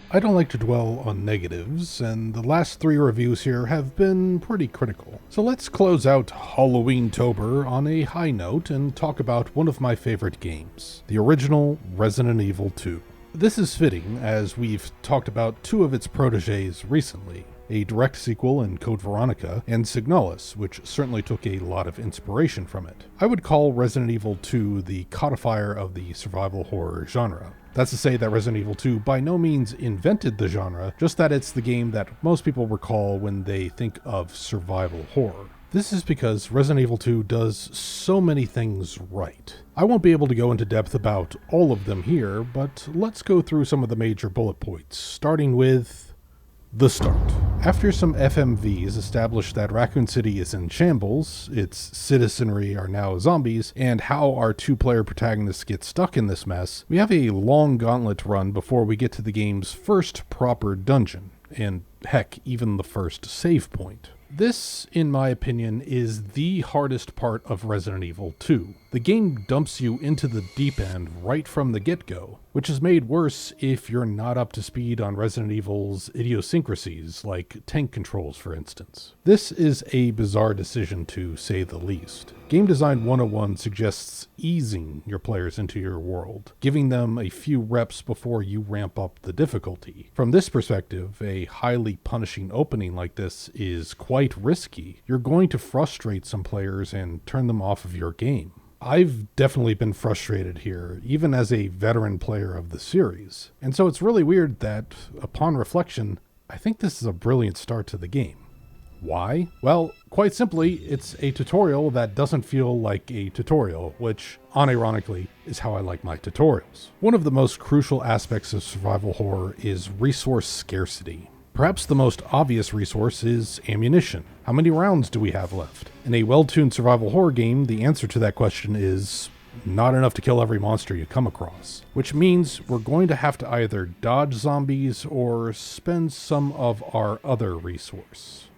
I don't like to dwell on negatives, and the last 3 reviews here have been pretty critical. So let's close out Halloween-tober on a high note and talk about one of my favorite games, the original Resident Evil 2. This is fitting, as we've talked about 2 of its proteges recently, a direct sequel in Code Veronica, and Signalis, which certainly took a lot of inspiration from it. I would call Resident Evil 2 the codifier of the survival horror genre. That's to say that Resident Evil 2 by no means invented the genre, just that it's the game that most people recall when they think of survival horror. This is because Resident Evil 2 does so many things right. I won't be able to go into depth about all of them here, but let's go through some of the major bullet points, starting with the start. After some FMVs establish that Racoon City is in shambles, its citizenry are now zombies, and how our 2-player protagonists get stuck in this mess, we have a long gauntlet run before we get to the game's first proper dungeon, and heck, even the first save point. This, in my opinion, is the hardest part of Resident Evil 2. The game dumps you into the deep end right from the get-go, which is made worse if you're not up to speed on Resident Evil's idiosyncrasies, like tank controls for instance. This is a bizarre decision to say the least. Game Design 101 suggests easing your players into your world, giving them a few reps before you ramp up the difficulty. From this perspective, a highly punishing opening like this is quite risky. You're going to frustrate some players and turn them off of your game. I've definitely been frustrated here, even as a veteran player of the series. And so it's really weird that, upon reflection, I think this is a brilliant start to the game. Why? Well, quite simply, it's a tutorial that doesn't feel like a tutorial, which, unironically, is how I like my tutorials. One of the most crucial aspects of survival horror is resource scarcity. Perhaps the most obvious resource is ammunition. How many rounds do we have left? In a well-tuned survival horror game, the answer to that question is not enough to kill every monster you come across. Which means we're going to have to either dodge zombies or spend some of our other resource: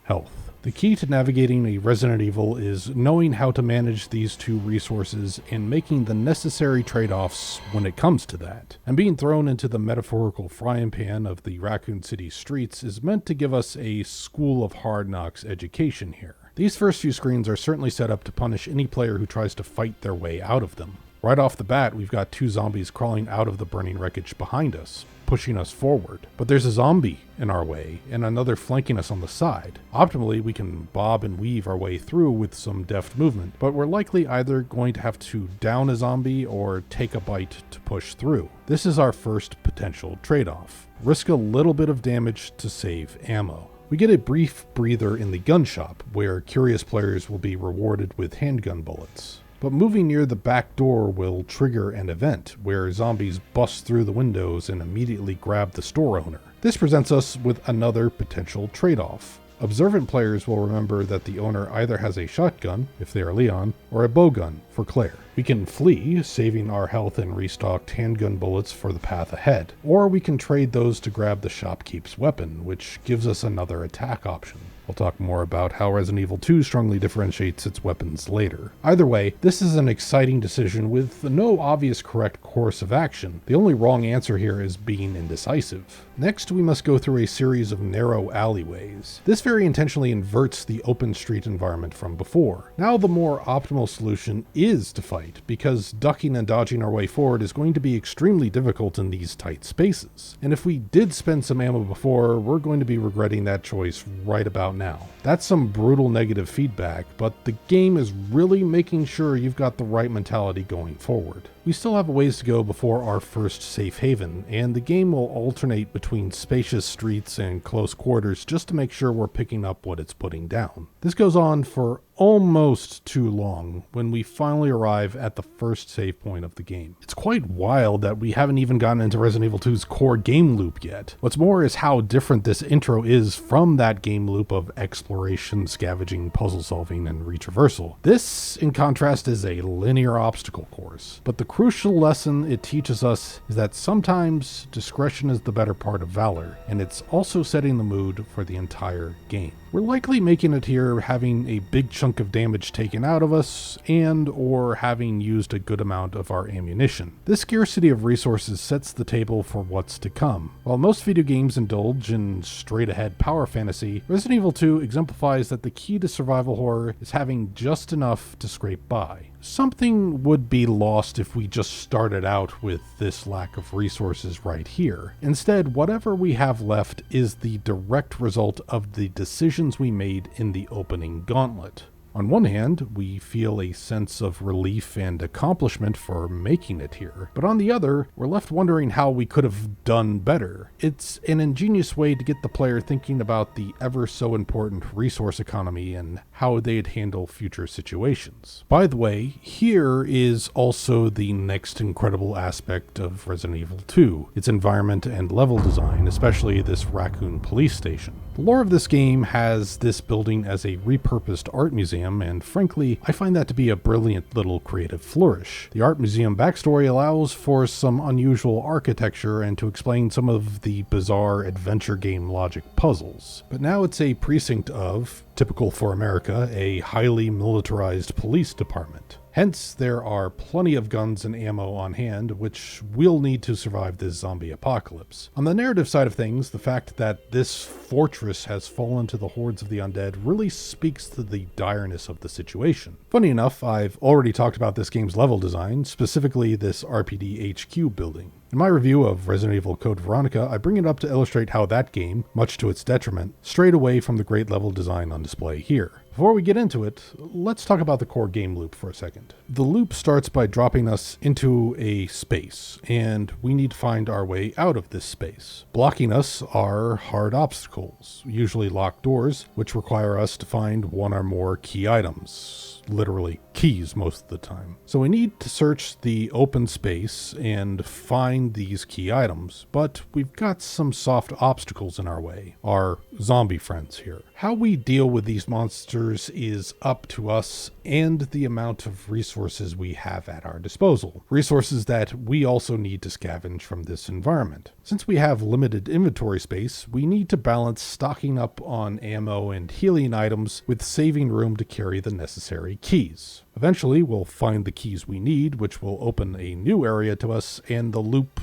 health. The key to navigating a Resident Evil is knowing how to manage these 2 resources and making the necessary trade-offs when it comes to that. And being thrown into the metaphorical frying pan of the Racoon City streets is meant to give us a School of Hard Knocks education here. These first few screens are certainly set up to punish any player who tries to fight their way out of them. Right off the bat, we've got 2 zombies crawling out of the burning wreckage behind us, pushing us forward. But there's a zombie in our way and another flanking us on the side. Optimally, we can bob and weave our way through with some deft movement, but we're likely either going to have to down a zombie or take a bite to push through. This is our first potential trade-off. Risk a little bit of damage to save ammo. We get a brief breather in the gun shop, where curious players will be rewarded with handgun bullets. But moving near the back door will trigger an event where zombies bust through the windows and immediately grab the store owner. This presents us with another potential trade-off. Observant players will remember that the owner either has a shotgun, if they are Leon, or a bowgun, for Claire. We can flee, saving our health and restocked handgun bullets for the path ahead. Or we can trade those to grab the shopkeep's weapon, which gives us another attack option. We'll talk more about how Resident Evil 2 strongly differentiates its weapons later. Either way, this is an exciting decision with no obvious correct course of action. The only wrong answer here is being indecisive. Next, we must go through a series of narrow alleyways. This very intentionally inverts the open street environment from before. Now the more optimal solution is to fight, because ducking and dodging our way forward is going to be extremely difficult in these tight spaces. And if we did spend some ammo before, we're going to be regretting that choice right about now. That's some brutal negative feedback, but the game is really making sure you've got the right mentality going forward. We still have a ways to go before our first safe haven, and the game will alternate between spacious streets and close quarters just to make sure we're picking up what it's putting down. This goes on for almost too long when we finally arrive at the first save point of the game. It's quite wild that we haven't even gotten into Resident Evil 2's core game loop yet. What's more is how different this intro is from that game loop of exploration, scavenging, puzzle solving, and retraversal. This, in contrast, is a linear obstacle course, but the crucial lesson it teaches us is that sometimes discretion is the better part of valor, and it's also setting the mood for the entire game. We're likely making it here having a big chunk chunk of damage taken out of us, and or having used a good amount of our ammunition. This scarcity of resources sets the table for what's to come. While most video games indulge in straight-ahead power fantasy, Resident Evil 2 exemplifies that the key to survival horror is having just enough to scrape by. Something would be lost if we just started out with this lack of resources right here. Instead, whatever we have left is the direct result of the decisions we made in the opening gauntlet. On one hand, we feel a sense of relief and accomplishment for making it here, but on the other, we're left wondering how we could have done better. It's an ingenious way to get the player thinking about the ever so important resource economy and how they'd handle future situations. By the way, here is also the next incredible aspect of Resident Evil 2, its environment and level design, especially this Racoon police station. The lore of this game has this building as a repurposed art museum, and frankly, I find that to be a brilliant little creative flourish. The art museum backstory allows for some unusual architecture and to explain some of the bizarre adventure game logic puzzles. But now it's a precinct of, typical for America, a highly militarized police department. Hence, there are plenty of guns and ammo on hand, which we'll need to survive this zombie apocalypse. On the narrative side of things, the fact that this fortress has fallen to the hordes of the undead really speaks to the direness of the situation. Funny enough, I've already talked about this game's level design, specifically this RPD HQ building. In my review of Resident Evil Code Veronica, I bring it up to illustrate how that game, much to its detriment, strayed away from the great level design on display here. Before we get into it, let's talk about the core game loop for a second. The loop starts by dropping us into a space, and we need to find our way out of this space. Blocking us are hard obstacles, usually locked doors, which require us to find one or more key items. Literally keys most of the time. So we need to search the open space and find these key items, but we've got some soft obstacles in our way, our zombie friends here. How we deal with these monsters is up to us and the amount of resources we have at our disposal. Resources that we also need to scavenge from this environment. Since we have limited inventory space, we need to balance stocking up on ammo and healing items with saving room to carry the necessary keys. Eventually, we'll find the keys we need, which will open a new area to us, and the loop,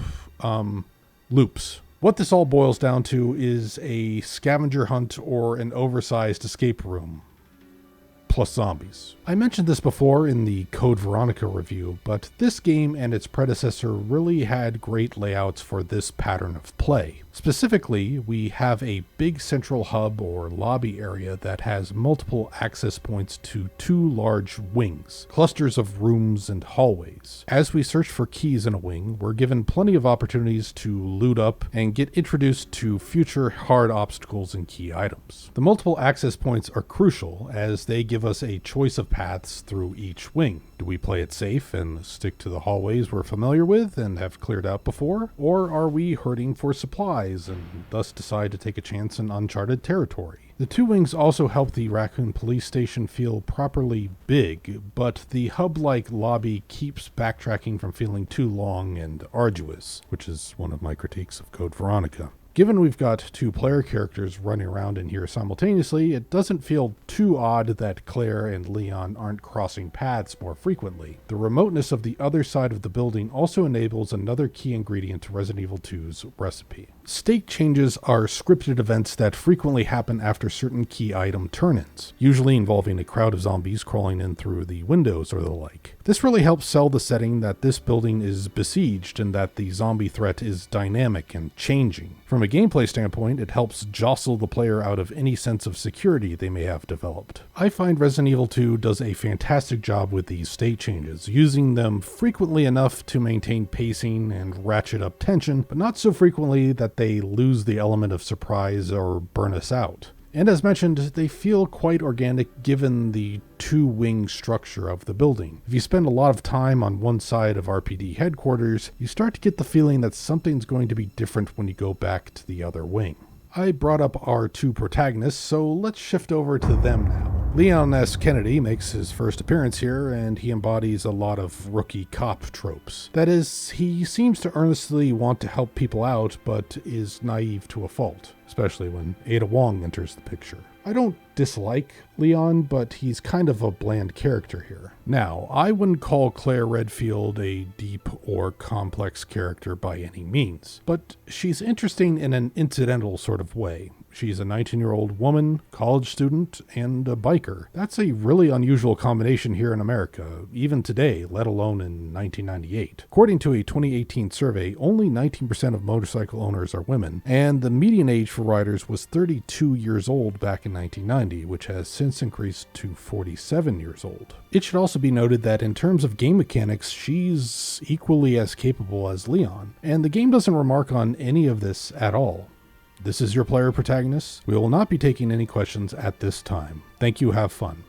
loops. What this all boils down to is a scavenger hunt or an oversized escape room, plus zombies. I mentioned this before in the Code Veronica review, but this game and its predecessor really had great layouts for this pattern of play. Specifically, we have a big central hub or lobby area that has multiple access points to two large wings, clusters of rooms and hallways. As we search for keys in a wing, we're given plenty of opportunities to loot up and get introduced to future hard obstacles and key items. The multiple access points are crucial as they give us a choice of paths through each wing. Do we play it safe and stick to the hallways we're familiar with and have cleared out before? Or are we hurting for supplies and thus decide to take a chance in uncharted territory? The two wings also help the Racoon police station feel properly big, but the hub-like lobby keeps backtracking from feeling too long and arduous, which is one of my critiques of Code Veronica. Given we've got two player characters running around in here simultaneously, it doesn't feel too odd that Claire and Leon aren't crossing paths more frequently. The remoteness of the other side of the building also enables another key ingredient to Resident Evil 2's recipe. State changes are scripted events that frequently happen after certain key item turn-ins, usually involving a crowd of zombies crawling in through the windows or the like. This really helps sell the setting that this building is besieged and that the zombie threat is dynamic and changing. From a gameplay standpoint, it helps jostle the player out of any sense of security they may have developed. I find Resident Evil 2 does a fantastic job with these state changes, using them frequently enough to maintain pacing and ratchet up tension, but not so frequently that they lose the element of surprise or burn us out. And as mentioned, they feel quite organic given the two-wing structure of the building. If you spend a lot of time on one side of RPD headquarters, you start to get the feeling that something's going to be different when you go back to the other wing. I brought up our two protagonists, so let's shift over to them now. Leon S. Kennedy makes his first appearance here, and he embodies a lot of rookie cop tropes. That is, he seems to earnestly want to help people out, but is naive to a fault, especially when Ada Wong enters the picture. I don't dislike Leon, but he's kind of a bland character here. Now, I wouldn't call Claire Redfield a deep or complex character by any means, but she's interesting in an incidental sort of way. She's a 19-year-old woman, college student, and a biker. That's a really unusual combination here in America, even today, let alone in 1998. According to a 2018 survey, only 19% of motorcycle owners are women, and the median age for riders was 32 years old back in 1990, which has since increased to 47 years old. It should also be noted that in terms of game mechanics, she's equally as capable as Leon, and the game doesn't remark on any of this at all. This is your player protagonist. We will not be taking any questions at this time. Thank you, have fun.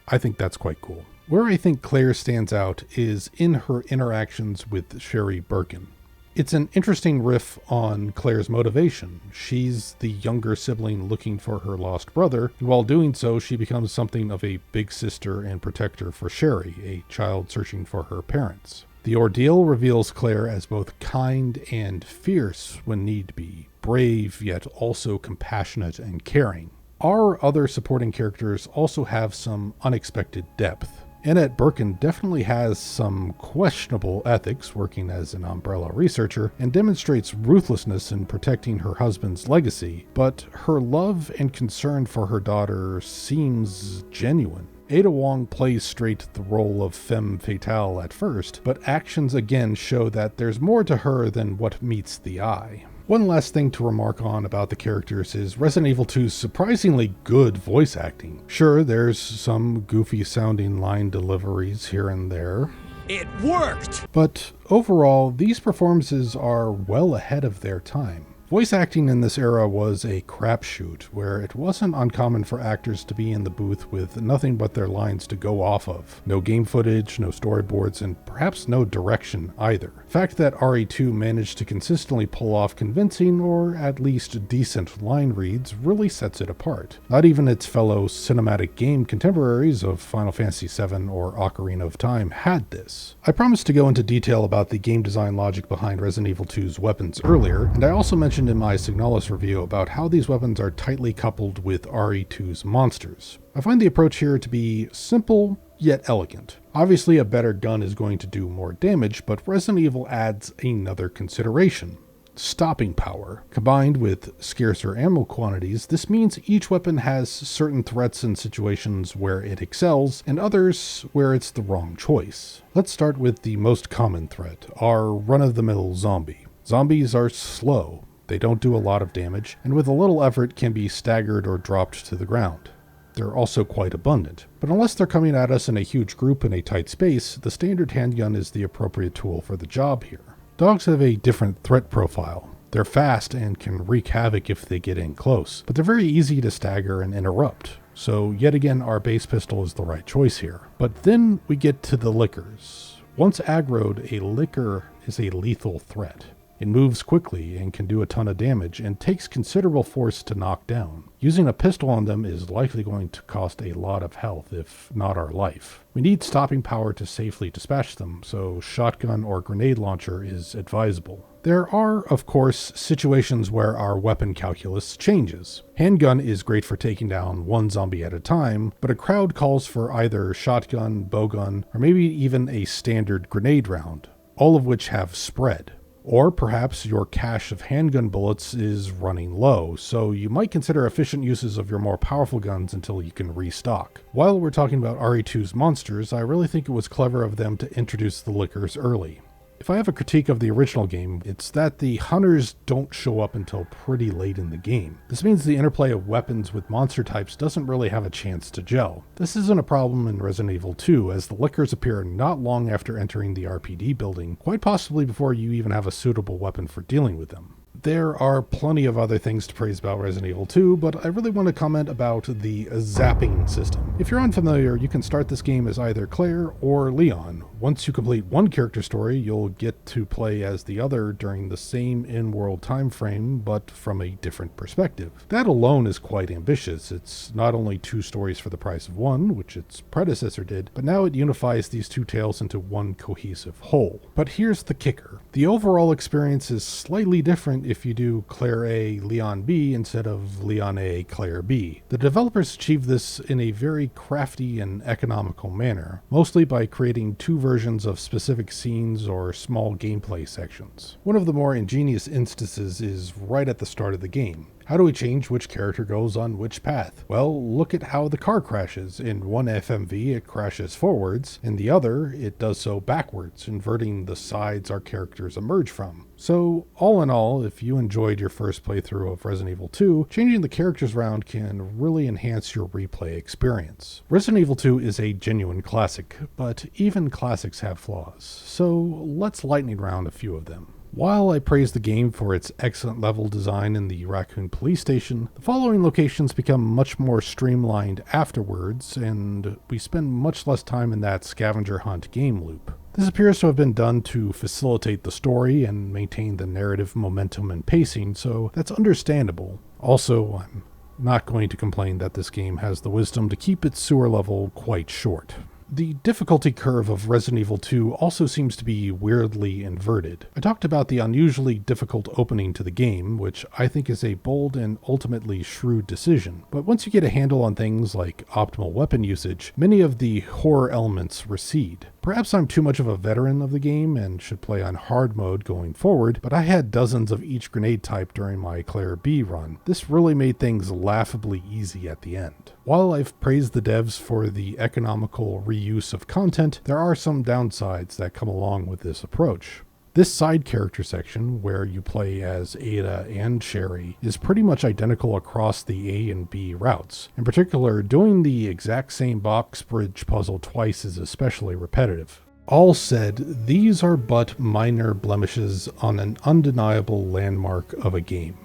I think that's quite cool. Where I think Claire stands out is in her interactions with Sherry Birkin. It's an interesting riff on Claire's motivation. She's the younger sibling looking for her lost brother, and while doing so, she becomes something of a big sister and protector for Sherry, a child searching for her parents. The ordeal reveals Claire as both kind and fierce when need be, brave yet also compassionate and caring. Our other supporting characters also have some unexpected depth. Annette Birkin definitely has some questionable ethics working as an Umbrella researcher and demonstrates ruthlessness in protecting her husband's legacy, but her love and concern for her daughter seems genuine. Ada Wong plays straight the role of femme fatale at first, but actions again show that there's more to her than what meets the eye. One last thing to remark on about the characters is Resident Evil 2's surprisingly good voice acting. Sure, there's some goofy sounding line deliveries here and there. It worked! But overall, these performances are well ahead of their time. Voice acting in this era was a crapshoot, where it wasn't uncommon for actors to be in the booth with nothing but their lines to go off of. No game footage, no storyboards, and perhaps no direction either. The fact that RE2 managed to consistently pull off convincing or at least decent line reads really sets it apart. Not even its fellow cinematic game contemporaries of Final Fantasy VII or Ocarina of Time had this. I promised to go into detail about the game design logic behind Resident Evil 2's weapons earlier, and I also mentioned in my Signalis review about how these weapons are tightly coupled with RE2's monsters. I find the approach here to be simple yet elegant. Obviously, a better gun is going to do more damage, but Resident Evil adds another consideration: stopping power. Combined with scarcer ammo quantities, this means each weapon has certain threats and situations where it excels, and others where it's the wrong choice. Let's start with the most common threat, our run-of-the-mill zombie. Zombies are slow. They don't do a lot of damage, and with a little effort can be staggered or dropped to the ground. They're also quite abundant, but unless they're coming at us in a huge group in a tight space, the standard handgun is the appropriate tool for the job here. Dogs have a different threat profile. They're fast and can wreak havoc if they get in close, but they're very easy to stagger and interrupt. So yet again, our base pistol is the right choice here. But then we get to the lickers. Once aggroed, a licker is a lethal threat. It moves quickly and can do a ton of damage and takes considerable force to knock down. Using a pistol on them is likely going to cost a lot of health, if not our life. We need stopping power to safely dispatch them, so shotgun or grenade launcher is advisable. There are, of course, situations where our weapon calculus changes. Handgun is great for taking down one zombie at a time, but a crowd calls for either shotgun, bowgun, or maybe even a standard grenade round, all of which have spread. Or perhaps your cache of handgun bullets is running low, so you might consider efficient uses of your more powerful guns until you can restock. While we're talking about RE2's monsters, I really think it was clever of them to introduce the lickers early. If I have a critique of the original game, it's that the hunters don't show up until pretty late in the game. This means the interplay of weapons with monster types doesn't really have a chance to gel. This isn't a problem in Resident Evil 2, as the lickers appear not long after entering the RPD building, quite possibly before you even have a suitable weapon for dealing with them. There are plenty of other things to praise about Resident Evil 2, but I really want to comment about the zapping system. If you're unfamiliar, you can start this game as either Claire or Leon. Once you complete one character story, you'll get to play as the other during the same in-world time frame, but from a different perspective. That alone is quite ambitious. It's not only two stories for the price of one, which its predecessor did, but now it unifies these two tales into one cohesive whole. But here's the kicker. The overall experience is slightly different if you do Claire A, Leon B instead of Leon A, Claire B. The developers achieved this in a very crafty and economical manner, mostly by creating two versions of specific scenes or small gameplay sections. One of the more ingenious instances is right at the start of the game. How do we change which character goes on which path? Well, look at how the car crashes. In one FMV, it crashes forwards. In the other, it does so backwards, inverting the sides our characters emerge from. So, all in all, if you enjoyed your first playthrough of Resident Evil 2, changing the characters around can really enhance your replay experience. Resident Evil 2 is a genuine classic, but even classics have flaws. So, let's lightning round a few of them. While I praise the game for its excellent level design in the Racoon police station, the following locations become much more streamlined afterwards, and we spend much less time in that scavenger hunt game loop. This appears to have been done to facilitate the story and maintain the narrative momentum and pacing, so that's understandable. Also, I'm not going to complain that this game has the wisdom to keep its sewer level quite short. The difficulty curve of Resident Evil 2 also seems to be weirdly inverted. I talked about the unusually difficult opening to the game, which I think is a bold and ultimately shrewd decision. But once you get a handle on things like optimal weapon usage, many of the horror elements recede. Perhaps I'm too much of a veteran of the game and should play on hard mode going forward, but I had dozens of each grenade type during my Claire B run. This really made things laughably easy at the end. While I've praised the devs for the economical reuse of content, there are some downsides that come along with this approach. This side character section, where you play as Ada and Sherry, is pretty much identical across the A and B routes. In particular, doing the exact same box bridge puzzle twice is especially repetitive. All said, these are but minor blemishes on an undeniable landmark of a game.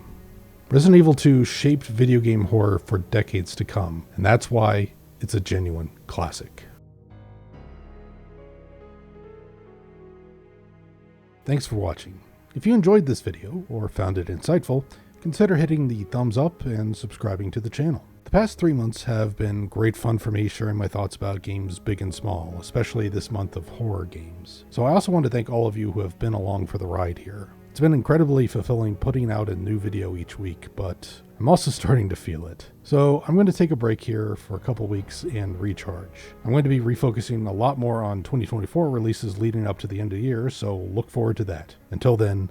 Resident Evil 2 shaped video game horror for decades to come, and that's why it's a genuine classic. Thanks for watching. If you enjoyed this video or found it insightful, consider hitting the thumbs up and subscribing to the channel. The past 3 months have been great fun for me sharing my thoughts about games big and small, especially this month of horror games. So I also want to thank all of you who have been along for the ride here. It's been incredibly fulfilling putting out a new video each week, but I'm also starting to feel it. So I'm going to take a break here for a couple weeks and recharge. I'm going to be refocusing a lot more on 2024 releases leading up to the end of the year, so look forward to that. Until then,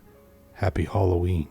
happy Halloween.